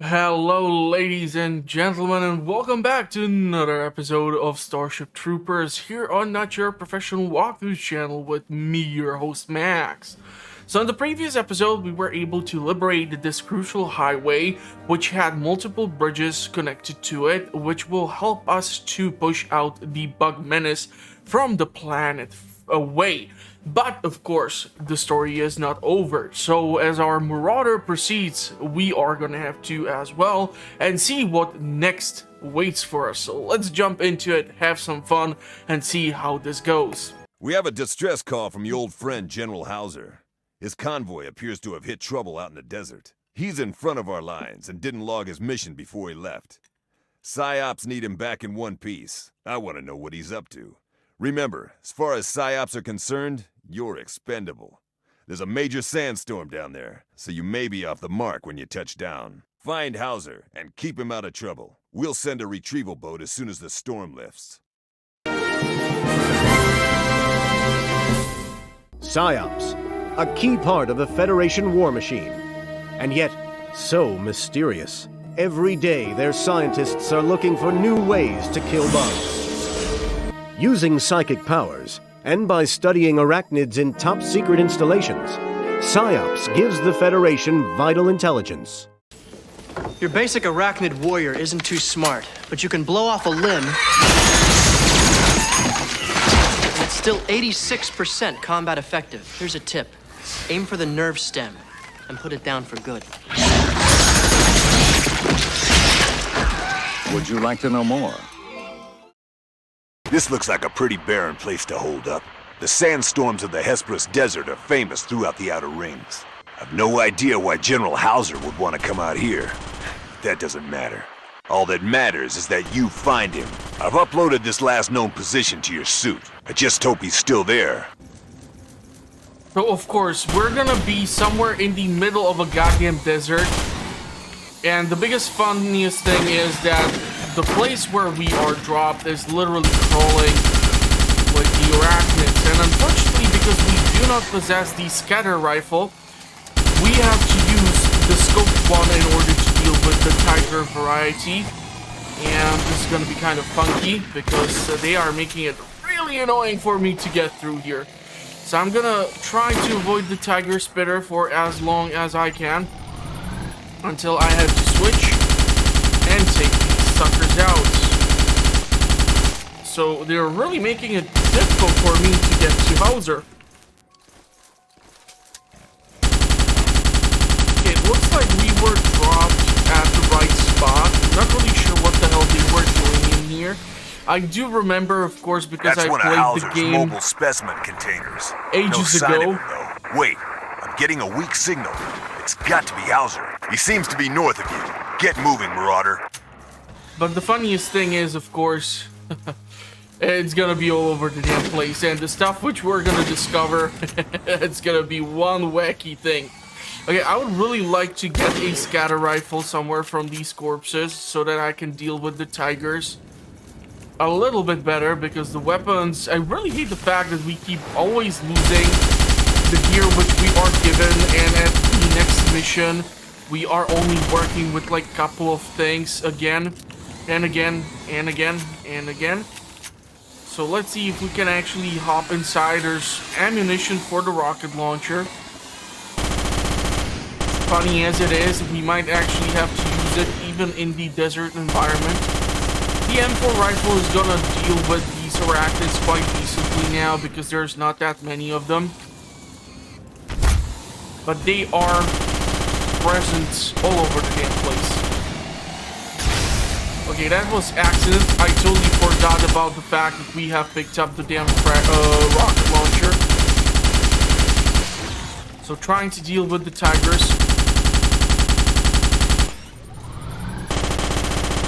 Hello, ladies and gentlemen, and welcome back to another episode of Starship Troopers here on Not Your Professional Walkthrough channel with me, your host Max. So in the previous episode, we were able to liberate this crucial highway, which had multiple bridges connected to it, which will help us to push out the bug menace from the planet away. But of course, the story is not over. So as our marauder proceeds, we are gonna have to as well and see what next waits for us. So let's jump into it, have some fun, and see how this goes. We have a distress call from your old friend General Hauser. His convoy appears to have hit trouble out in the desert. He's in front of our lines and didn't log his mission before he left. PsyOps need him back in one piece. I want to know what he's up to. Remember, as far as PsyOps are concerned, you're expendable. There's a major sandstorm down there, so you may be off the mark when you touch down. Find Hauser and keep him out of trouble. We'll send a retrieval boat as soon as the storm lifts. PsyOps, a key part of the Federation war machine. And yet, so mysterious. Every day, their scientists are looking for new ways to kill bugs. Using psychic powers, and by studying arachnids in top-secret installations, PsyOps gives the Federation vital intelligence. Your basic arachnid warrior isn't too smart, but you can blow off a limb, and it's still 86% combat effective. Here's a tip. Aim for the nerve stem, and put it down for good. Would you like to know more? This looks like a pretty barren place to hold up. The sandstorms of the Hesperus Desert are famous throughout the Outer Rings. I've no idea why General Hauser would want to come out here. That doesn't matter. All that matters is that you find him. I've uploaded this last known position to your suit. I just hope he's still there. So of course, we're gonna be somewhere in the middle of a goddamn desert. And the biggest funniest thing is that the place where we are dropped is literally crawling with the arachnids. And unfortunately, because we do not possess the scatter rifle, we have to use the scoped one in order to deal with the tiger variety. And this is gonna be kind of funky because they are making it really annoying for me to get through here. So I'm gonna try to avoid the tiger spitter for as long as I can until I have to switch and take these suckers out. So they're really making it difficult for me to get to Hauser. Okay, it looks like we were dropped at the right spot. I'm not really sure what the hell they were doing in here. I do remember, of course, because I played the game mobile specimen containers. ages ago. Wait, I'm getting a weak signal. It's got to be Hauser. He seems to be north of you. Get moving, Marauder. But the funniest thing is, of course, it's gonna be all over the damn place, and the stuff which we're gonna discover, it's gonna be one wacky thing. Okay, I would really like to get a scatter rifle somewhere from these corpses so that I can deal with the tigers a little bit better, because the weapons, I really hate the fact that we keep always losing the gear which we are given, and at the next mission we are only working with like a couple of things again and again and again and again. So let's see if we can actually hop inside. There's ammunition for the rocket launcher. Funny as it is, we might actually have to use it even in the desert environment. The M4 rifle is gonna deal with these arachnids quite decently now because there's not that many of them. But they are present all over the damn place. Okay, that was accident. I totally forgot about the fact that we have picked up the damn rocket launcher. So trying to deal with the tigers.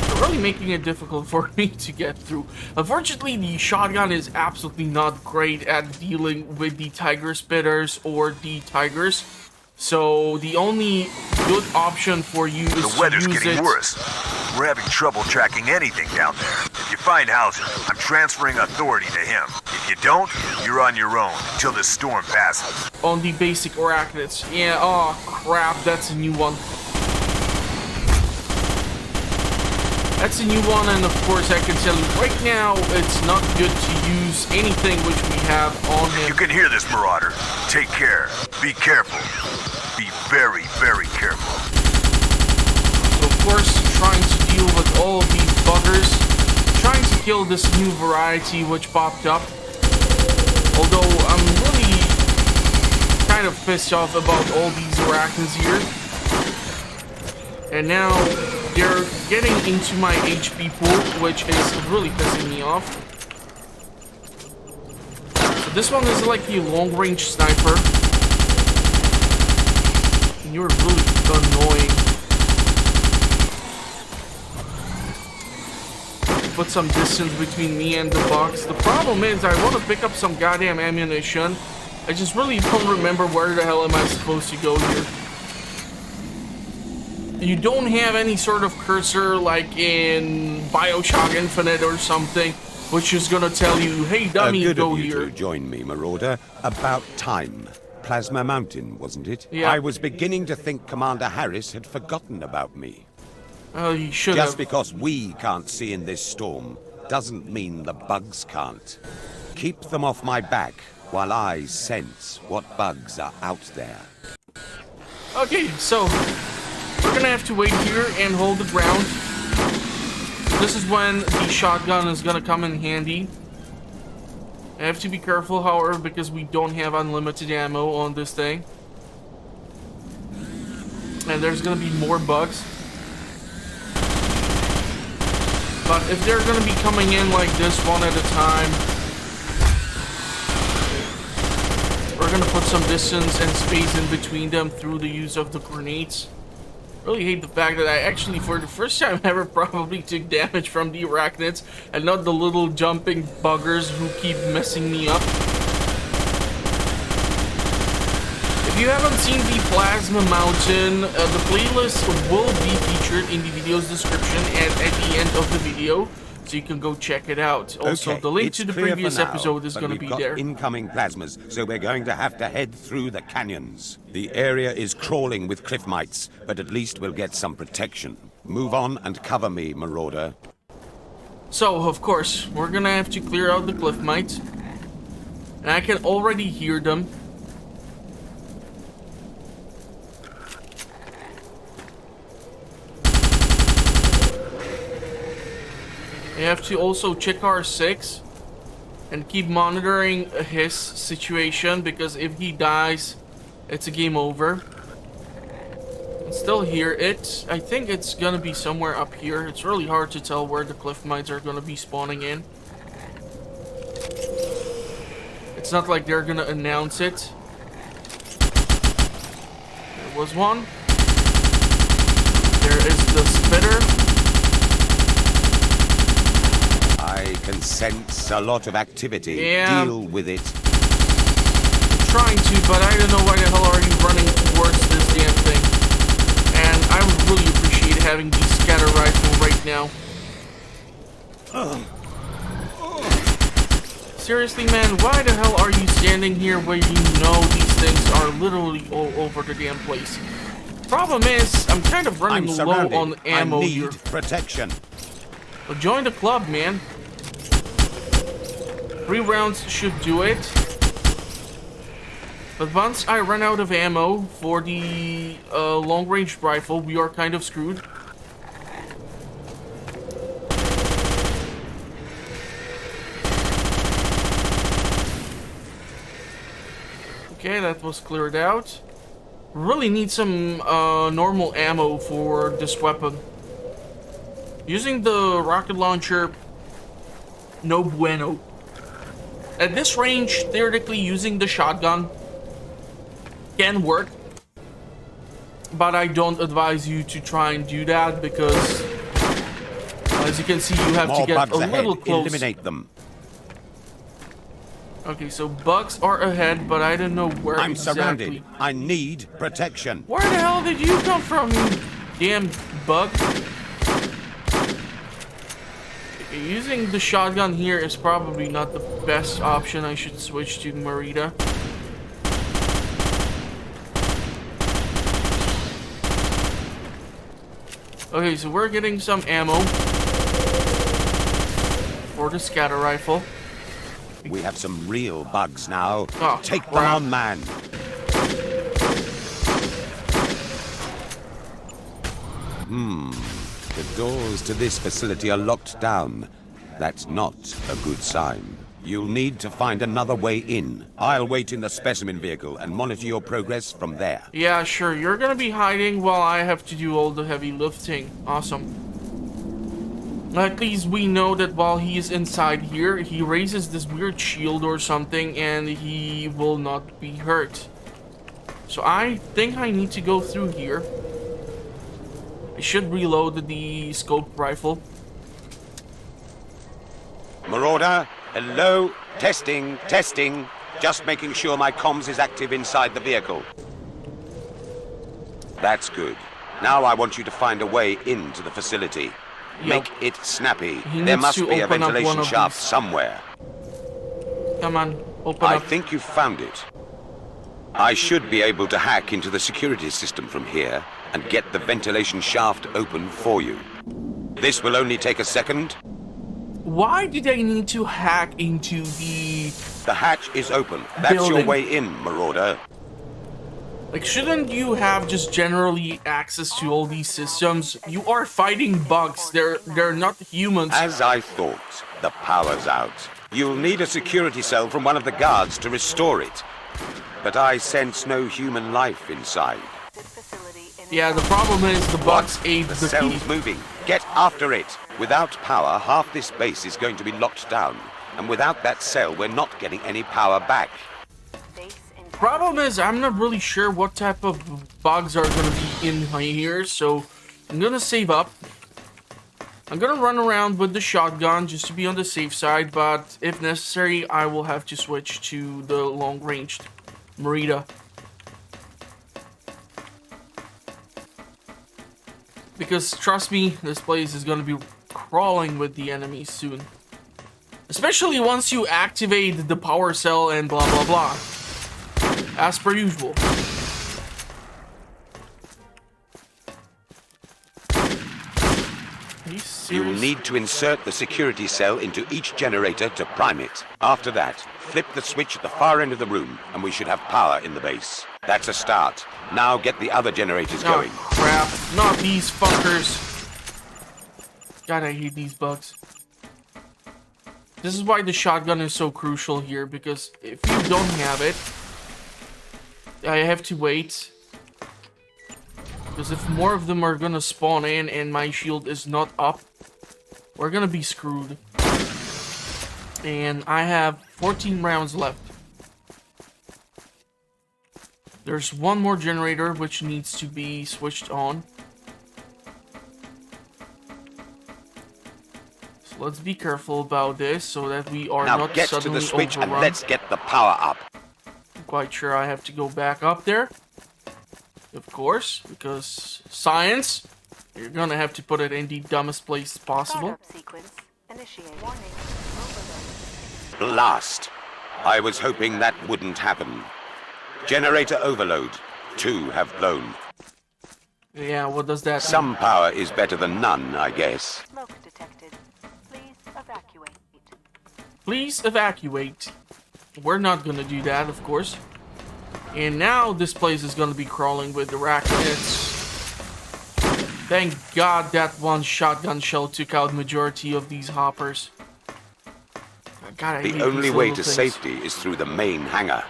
They're really making it difficult for me to get through. Unfortunately, the shotgun is absolutely not great at dealing with the tiger spitters or the tigers. So the only good option for you is to use it. The weather's getting worse. We're having trouble tracking anything down there. If you find Hauser, I'm transferring authority to him. If you don't, you're on your own until this storm passes. On the basic arachnids. Yeah, oh crap, that's a new one. That's a new one, and of course I can tell you right now, it's not good to use anything which we have on him. You can hear this, Marauder. Take care. Be careful. Be very, very careful. So of course, trying to deal with all of these buggers, trying to kill this new variety which popped up. Although I'm really kind of pissed off about all these arachnids here. And now they're getting into my HP pool, which is really pissing me off. So this one is like a long-range sniper. And you're really annoying. Put some distance between me and the box. The problem is I want to pick up some goddamn ammunition. I just really don't remember where the hell am I supposed to go here. You don't have any sort of cursor like in BioShock Infinite or something, which is gonna tell you, hey dummy, good go of you here. to join me, Marauder. About time. Plasma Mountain, wasn't it? Yeah. I was beginning to think Commander Harris had forgotten about me. Oh, you should Just have. because we can't see in this storm doesn't mean the bugs can't. Keep them off my back while I sense what bugs are out there. Okay, so we're gonna have to wait here and hold the ground. This is when the shotgun is gonna come in handy. I have to be careful, however, because we don't have unlimited ammo on this thing. And there's gonna be more bugs. But if they're gonna be coming in like this one at a time, we're gonna put some distance and space in between them through the use of the grenades. Really hate the fact that I actually, for the first time ever, probably took damage from the arachnids and not the little jumping buggers who keep messing me up. If you haven't seen the Plasma Mountain, the playlist will be featured in the video's description and at the end of the video, so you can go check it out. Also, Okay, the link it's to the clear for previous now, episode is but going to we've be got there. Incoming plasmas, so we're going to have to head through the canyons. The area is crawling with cliff mites, but at least we'll get some protection. Move on and cover me, Marauder. So, of course, we're gonna have to clear out the cliff mites. And I can already hear them. We have to also check our 6 and keep monitoring his situation, because if he dies, it's a game over. I still hear it. I think it's gonna be somewhere up here. It's really hard to tell where the cliff mites are gonna be spawning in. It's not like they're gonna announce it. There was one. There is the spitter. I can sense a lot of activity. Yeah. Deal with it. I'm trying to, but I don't know why the hell are you running towards this damn thing. And I would really appreciate having the scatter rifle right now. Seriously, man, why the hell are you standing here where you know these things are literally all over the damn place? Problem is, I'm kind of running I'm low surrounded. on ammo I need here. protection. Well, join the club, man. 3 rounds should do it. But once I run out of ammo for the long-range rifle, we are kind of screwed. Okay, that was cleared out. Really need some normal ammo for this weapon. Using the rocket launcher, no bueno. At this range, theoretically, using the shotgun can work, but I don't advise you to try and do that, because as you can see, you have More to get bugs a little ahead. close. Eliminate them. Okay, so bugs are ahead, but I don't know where I'm exactly. surrounded. I need protection. Where the hell did you come from, you damn bug? Okay, using the shotgun here is probably not the best option. I should switch to Marita. Okay, so we're getting some ammo. for the scatter rifle. We have some real bugs now. Oh, Take them crap. on, man. The doors to this facility are locked down. That's not a good sign. You'll need to find another way in. I'll wait in the specimen vehicle and monitor your progress from there. Yeah, sure. You're gonna be hiding while I have to do all the heavy lifting. Awesome. At least we know that while he is inside here, he raises this weird shield or something and he will not be hurt. So I think I need to go through here. I should reload the scope rifle. Marauder, hello? Testing, testing. Just making sure my comms is active inside the vehicle. That's good. Now I want you to find a way into the facility. Make it snappy. He There needs must to be a open up one ventilation of shaft these. somewhere. Come on, open I up. think you've found it. I should be able to hack into the security system from here and get the ventilation shaft open for you. This will only take a second. Why did I need to hack into the... The hatch is open. That's your Building. way in, Marauder. Like, shouldn't you have just generally access to all these systems? You are fighting bugs. They're not humans. As I thought, the power's out. You'll need a security cell from one of the guards to restore it. But I sense no human life inside. Yeah, the problem is the bugs ate The the cell's key. moving. Get after it. Without power, half this base is going to be locked down. And without that cell, we're not getting any power back. Problem is, I'm not really sure what type of bugs are gonna be in here, so I'm gonna save up. I'm gonna run around with the shotgun just to be on the safe side, but if necessary, I will have to switch to the long-ranged Merida. Because, trust me, this place is gonna be crawling with the enemies soon. Especially once you activate the power cell and blah blah blah. As per usual. Are you serious? You'll need to insert the security cell into each generator to prime it. After that, flip the switch at the far end of the room, and we should have power in the base. That's a start. Now get the other generators Oh, going. crap. Not these fuckers. God, I hate these bugs. This is why the shotgun is so crucial here, because if you don't have it, I have to wait. Because if more of them are gonna spawn in and my shield is not up, we're gonna be screwed. And I have 14 rounds left. There's one more generator which needs to be switched on. So let's be careful about this so that we are Now not get to suddenly the switch and overrun. let's get the power up. Quite sure I have to go back up there. Of course, because science, you're gonna have to put it in the dumbest place possible. Startup sequence. Initiate. Warning. Overload. Blast. I was hoping that wouldn't happen. Generator overload. 2 have blown. Yeah, what does that mean? Some power is better than none, I guess. Smoke detected. Please evacuate. Please evacuate. We're not gonna do that, of course. And now this place is gonna be crawling with arachnids. Thank God that one shotgun shell took out majority of these hoppers. God, I hate The only these way little to things. safety is through the main hangar.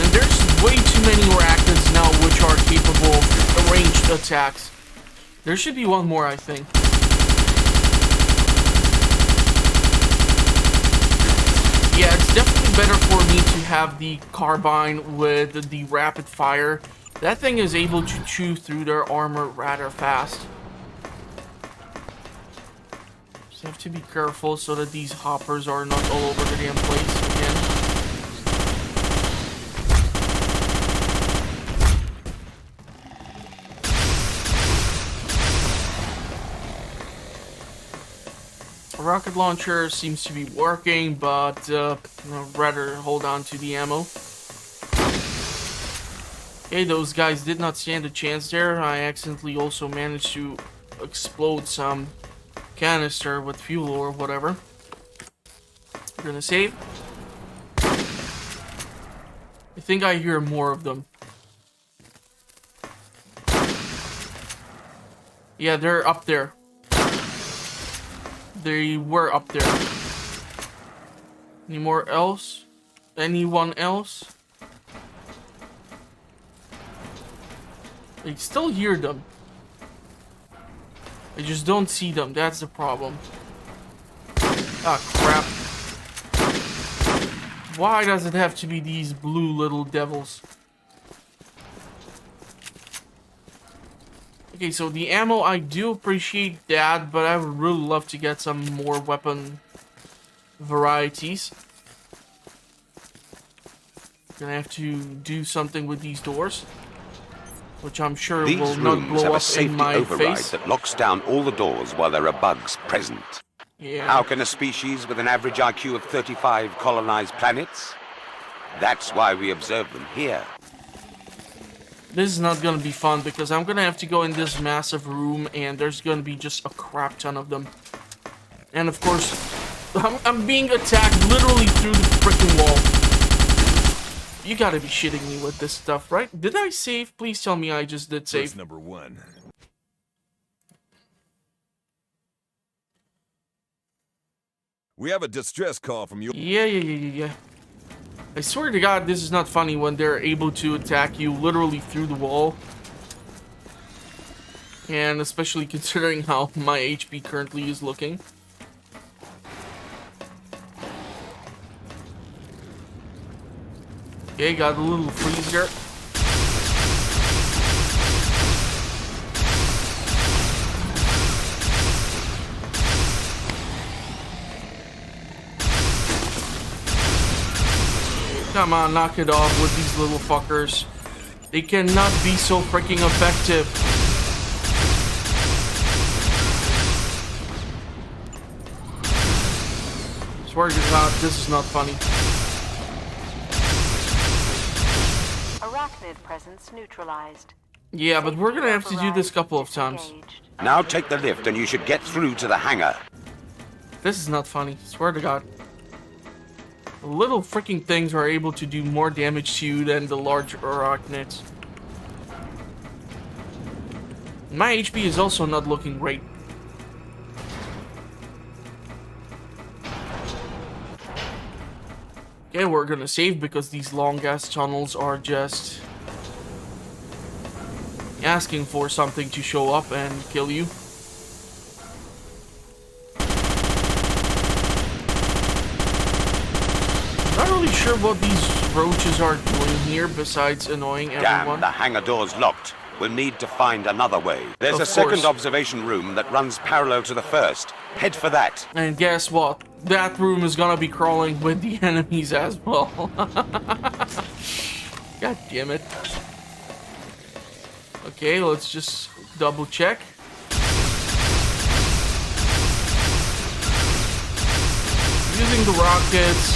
And there's way too many arachnids now which are capable of ranged attacks. There should be one more, I think. Yeah, it's definitely better for me to have the carbine with the rapid fire. That thing is able to chew through their armor rather fast. Just have to be careful so that these hoppers are not all over the damn place again. A rocket launcher seems to be working, but I'd rather hold on to the ammo. Okay, those guys did not stand a chance there. I accidentally also managed to explode some canister with fuel or whatever. We're gonna save. I think I hear more of them. Yeah, they're up there. They were up there. Any more else? Anyone else? I still hear them. I just don't see them. That's the problem. Ah, crap. Why does it have to be these blue little devils? Okay, so the ammo, I do appreciate that, but I would really love to get some more weapon varieties. Gonna have to do something with these doors, which I'm sure These will not rooms blow have a up in safety my override face. that locks down all the doors while there are bugs present. Yeah. How can a species with an average IQ of 35 colonize planets? That's why we observe them here. This is not gonna be fun because I'm gonna have to go in this massive room and there's gonna be just a crap ton of them. And of course, I'm being attacked literally through the freaking wall. You gotta be shitting me with this stuff, right? Did I save? Please tell me I just did save. That's number one. We have a distress call from your... Yeah. I swear to God, this is not funny when they're able to attack you literally through the wall. And especially considering how my HP currently is looking. Okay, got a little freezer. Come on, knock it off with these little fuckers. They cannot be so freaking effective. Swear to God, this is not funny. Arachnid presence neutralized. Yeah, but we're gonna have to do this a couple of times. Disengaged. Now take the lift and you should get through to the hangar. This is not funny. Swear to God. The little freaking things are able to do more damage to you than the large arachnids. My HP is also not looking great. Okay, we're gonna save because these long ass tunnels are just asking for something to show up and kill you. Not really sure what these roaches are doing here besides annoying Damn, everyone. the hangar door's locked. We'll need to find another way. There's Of a second course. observation room that runs parallel to the first. Head for that. And guess what? That room is gonna be crawling with the enemies as well. God damn it. Okay, let's just double check. Using the rockets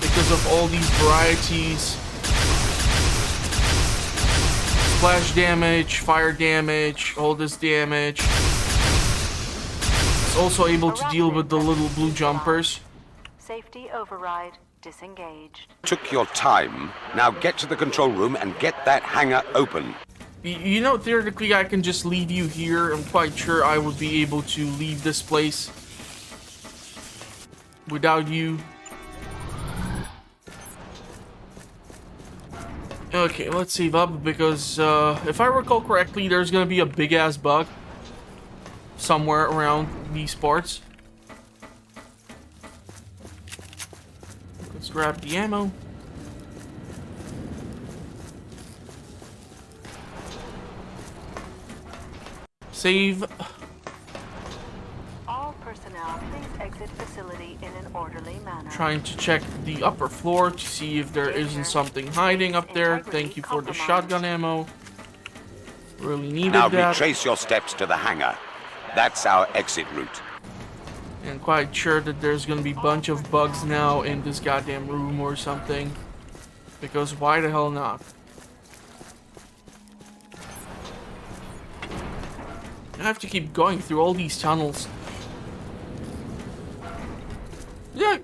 because of all these varieties. Splash damage, fire damage, all this damage. It's also able to deal with the little blue jumpers. Safety override disengaged. Took your time. Now get to the control room and get that hangar open. You know, theoretically, I can just leave you here. I'm quite sure I would be able to leave this place without you. Okay, let's save up because if I recall correctly, there's gonna be a big ass bug somewhere around these parts. Let's grab the ammo. Save. All personnel, please exit facility in an orderly manner. Trying to check the upper floor to see if there isn't something hiding up there. Thank you for the shotgun ammo. Really needed Now that. retrace your steps to the hangar. That's our exit route. And quite sure that there's gonna be a bunch of bugs now in this goddamn room or something. Because why the hell not? I have to keep going through all these tunnels. Yeah,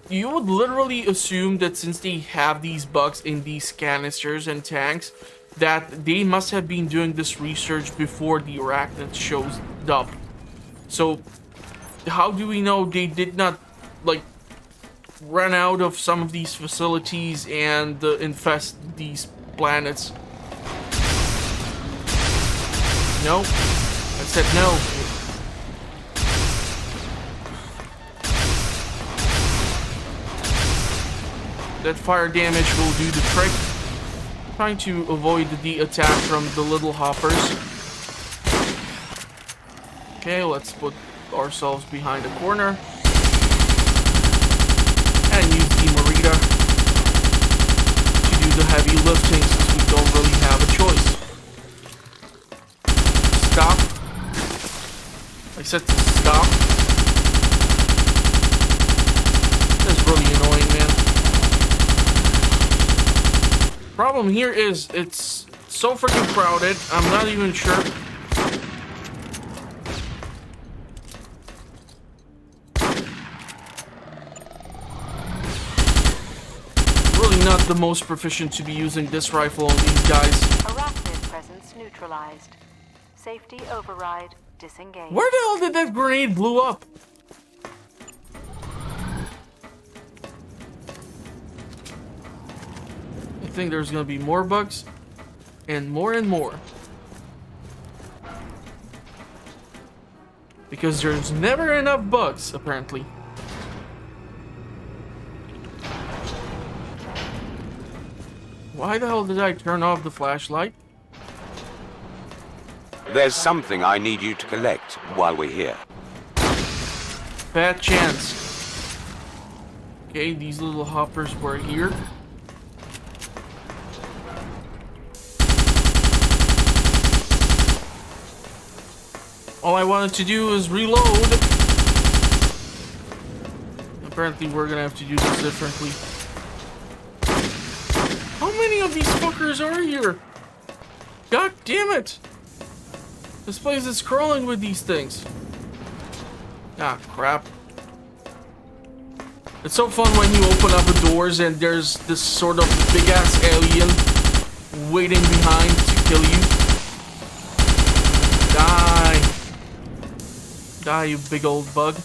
you would literally assume that since they have these bugs in these canisters and tanks, that they must have been doing this research before the arachnids showed up. So, how do we know they did not, like, run out of some of these facilities and infest these planets? No. I said no. That fire damage will do the trick. Trying to avoid the attack from the little hoppers. Okay, let's put ourselves behind a corner. And use the Marita to do the heavy lifting since we don't really have a choice. Stop. I said to stop. That's really annoying, man. Problem here is it's so freaking crowded. I'm not even sure. Really not the most proficient to be using this rifle on these guys. Arachnid presence neutralized. Safety override disengaged. Where the hell did that grenade blew up? I think there's gonna be more bugs and more because there's never enough bugs apparently. Why the hell did I turn off the flashlight? There's something I need you to collect while we're here. Bad chance. Okay, these little hoppers were here. All I wanted to do is reload. Apparently we're gonna have to do this differently. How many of these fuckers are here? God damn it! This place is crawling with these things. Ah, crap. It's so fun when you open up the doors and there's this sort of big-ass alien waiting behind to kill you. Die. Die, you big old bug.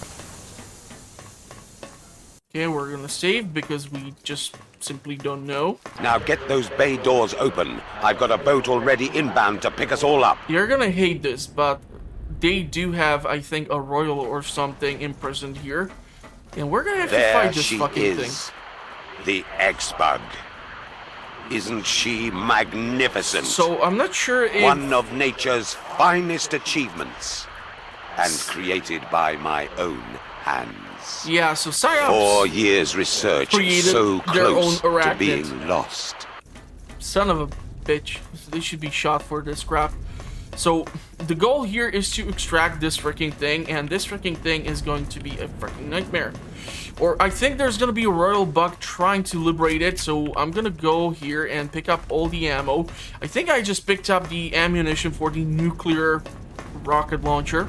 Okay, we're gonna save because we just simply don't know. Now get those bay doors open. I've got a boat already inbound to pick us all up. You're gonna hate this, but they do have, I think, a royal or something imprisoned here. And we're gonna have to There fight this she fucking is, thing. the X-Bug. Isn't she magnificent? So, I'm not sure if... One of nature's finest achievements. And created by my own hands. Yeah, so Psyops 4 years research created so their close own to arachnid. being lost. Son of a bitch. They should be shot for this crap. So, the goal here is to extract this freaking thing, and this freaking thing is going to be a freaking nightmare. Or, I think there's gonna be a royal bug trying to liberate it, so I'm gonna go here and pick up all the ammo. I think I just picked up the ammunition for the nuclear rocket launcher.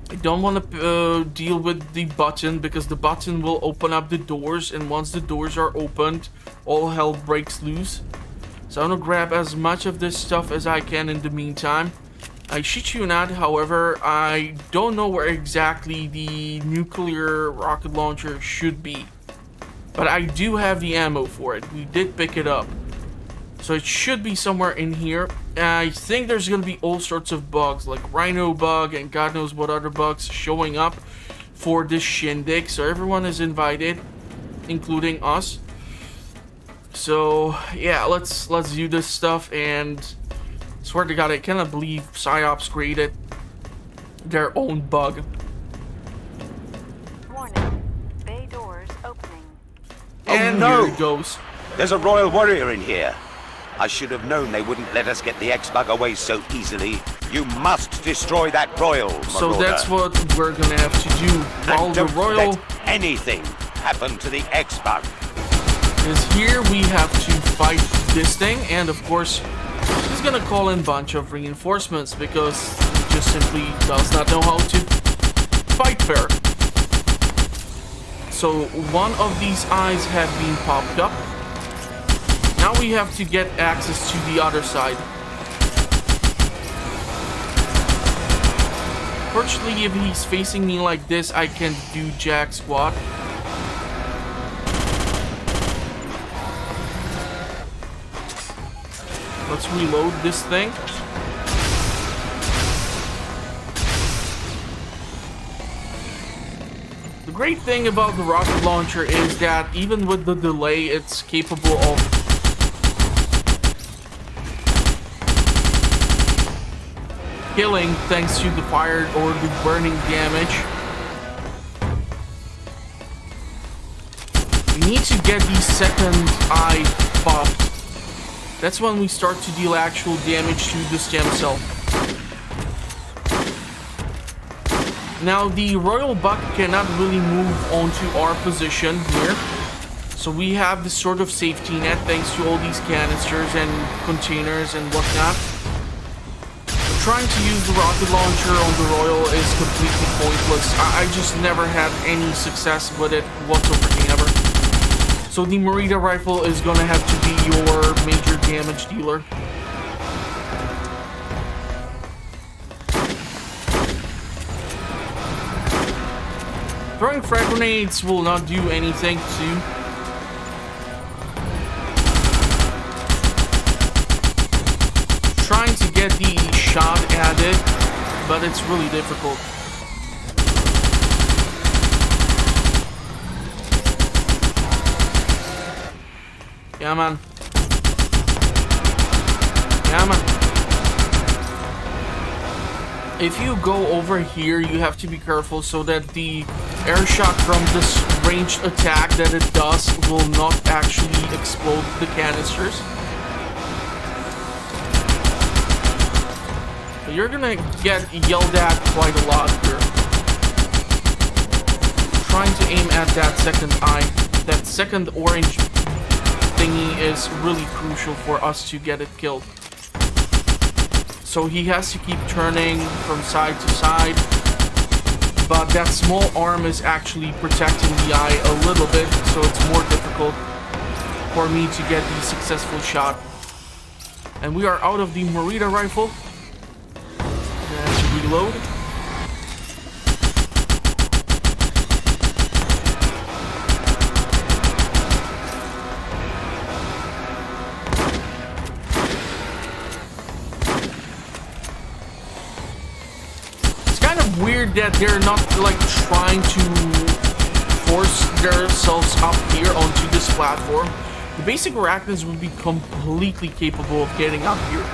I don't want to deal with the button because the button will open up the doors, and once the doors are opened, all hell breaks loose. So I'm gonna grab as much of this stuff as I can in the meantime. I shit you not, however, I don't know where exactly the nuclear rocket launcher should be. But I do have the ammo for it. We did pick it up. So it should be somewhere in here. I think there's gonna be all sorts of bugs, like rhino bug and God knows what other bugs showing up for this shindig. So everyone is invited, including us. So yeah, let's do this stuff. And swear to God, I cannot believe Psyops created their own bug. Warning. Bay doors opening. And no. here it goes. There's a royal warrior in here. I should have known they wouldn't let us get the X-Bug away so easily. You must destroy that royal, Marauder. So that's what we're gonna have to do. While And the don't royal... let anything happen to the X-Bug. Because here we have to fight this thing, and of course, he's gonna call in a bunch of reinforcements because he just simply does not know how to fight fair. So one of these eyes have been popped up. Now we have to get access to the other side. Fortunately, if he's facing me like this, I can do jack squat. Let's reload this thing. The great thing about the rocket launcher is that even with the delay, it's capable of killing thanks to the fire or the burning damage. We need to get the second eye popped. That's when we start to deal actual damage to the stem cell. Now the royal buck cannot really move onto our position here. So we have this sort of safety net thanks to all these canisters and containers and whatnot. But trying to use the rocket launcher on the royal is completely pointless. I just never had any success with it whatsoever. So the Merida rifle is gonna have to be your major damage dealer. Throwing frag grenades will not do anything to trying to get the shot at it, but it's really difficult. Yeah, man. Yeah, man. If you go over here, you have to be careful so that the air shock from this ranged attack that it does will not actually explode the canisters. But you're gonna get yelled at quite a lot here. Trying to aim at that second eye. That second orange thingy is really crucial for us to get it killed. So he has to keep turning from side to side, but that small arm is actually protecting the eye a little bit, so it's more difficult for me to get the successful shot. And we are out of the Merida rifle. Let's reload. Weird that they're not like trying to force themselves up here onto this platform. The basic arachnids would be completely capable of getting up here.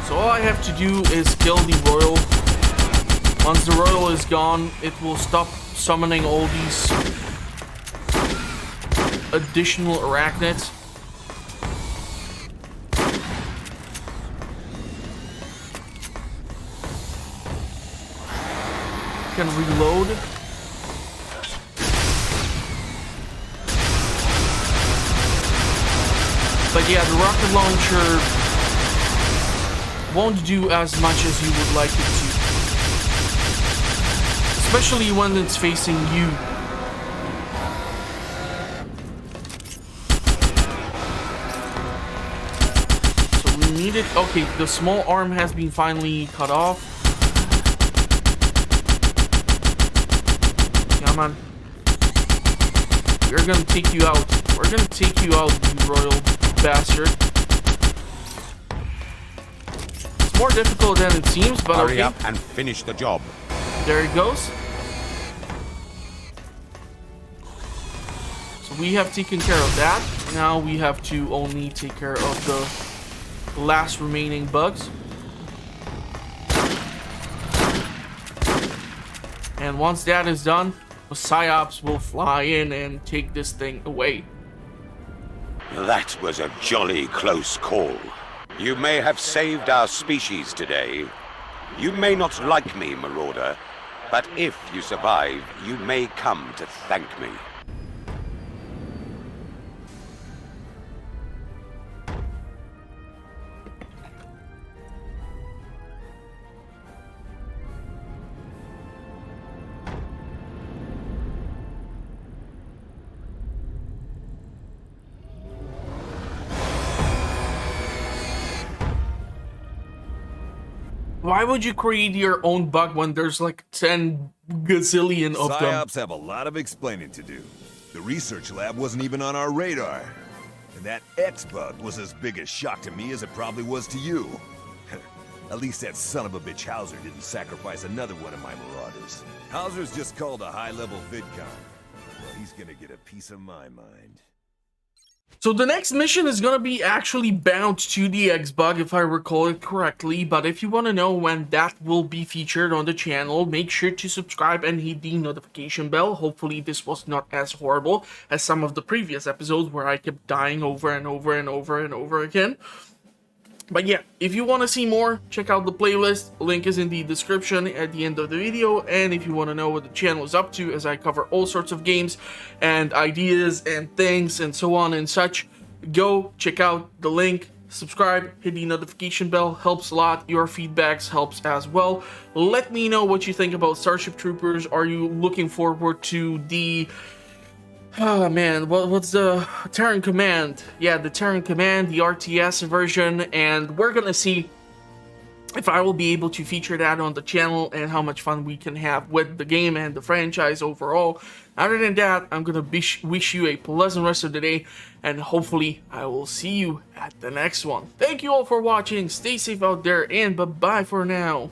So all I have to do is kill the royal. Once the royal is gone, it will stop summoning all these additional arachnids. Can reload. But yeah, the rocket launcher won't do as much as you would like it to. Especially when it's facing you. So we need it. Okay, the small arm has been finally cut off. Come on. We're gonna take you out. We're gonna take you out, you royal bastard. It's more difficult than it seems, but hurry okay. up and finish the job. There it goes. So we have taken care of that. Now we have to only take care of the last remaining bugs. And once that is done, the PSYOPs will fly in and take this thing away. That was a jolly close call. You may have saved our species today. You may not like me, Marauder, But if you survive, you may come to thank me. Why would you create your own bug when there's like 10 gazillion of them? PsyOps have a lot of explaining to do. The research lab wasn't even on our radar. And that X bug was as big a shock to me as it probably was to you. At least that son of a bitch Hauser didn't sacrifice another one of my marauders. Hauser's just called a high-level vidcon. Well, he's gonna get a piece of my mind. So the next mission is gonna be actually bound to the X-Bug, if I recall it correctly, but if you want to know when that will be featured on the channel, make sure to subscribe and hit the notification bell. Hopefully this was not as horrible as some of the previous episodes where I kept dying over and over and over and over again. But yeah, if you want to see more, check out the playlist. Link is in the description at the end of the video. And if you want to know what the channel is up to, as I cover all sorts of games and ideas and things and so on and such, go check out the link, subscribe, hit the notification bell. Helps a lot. Your feedbacks helps as well. Let me know what you think about Starship Troopers. Are you looking forward to the... Oh man, what's the Terran Command? Yeah, the Terran Command, the RTS version, and we're gonna see if I will be able to feature that on the channel and how much fun we can have with the game and the franchise overall. Other than that, I'm gonna wish you a pleasant rest of the day, and hopefully I will see you at the next one. Thank you all for watching, stay safe out there, and bye-bye for now.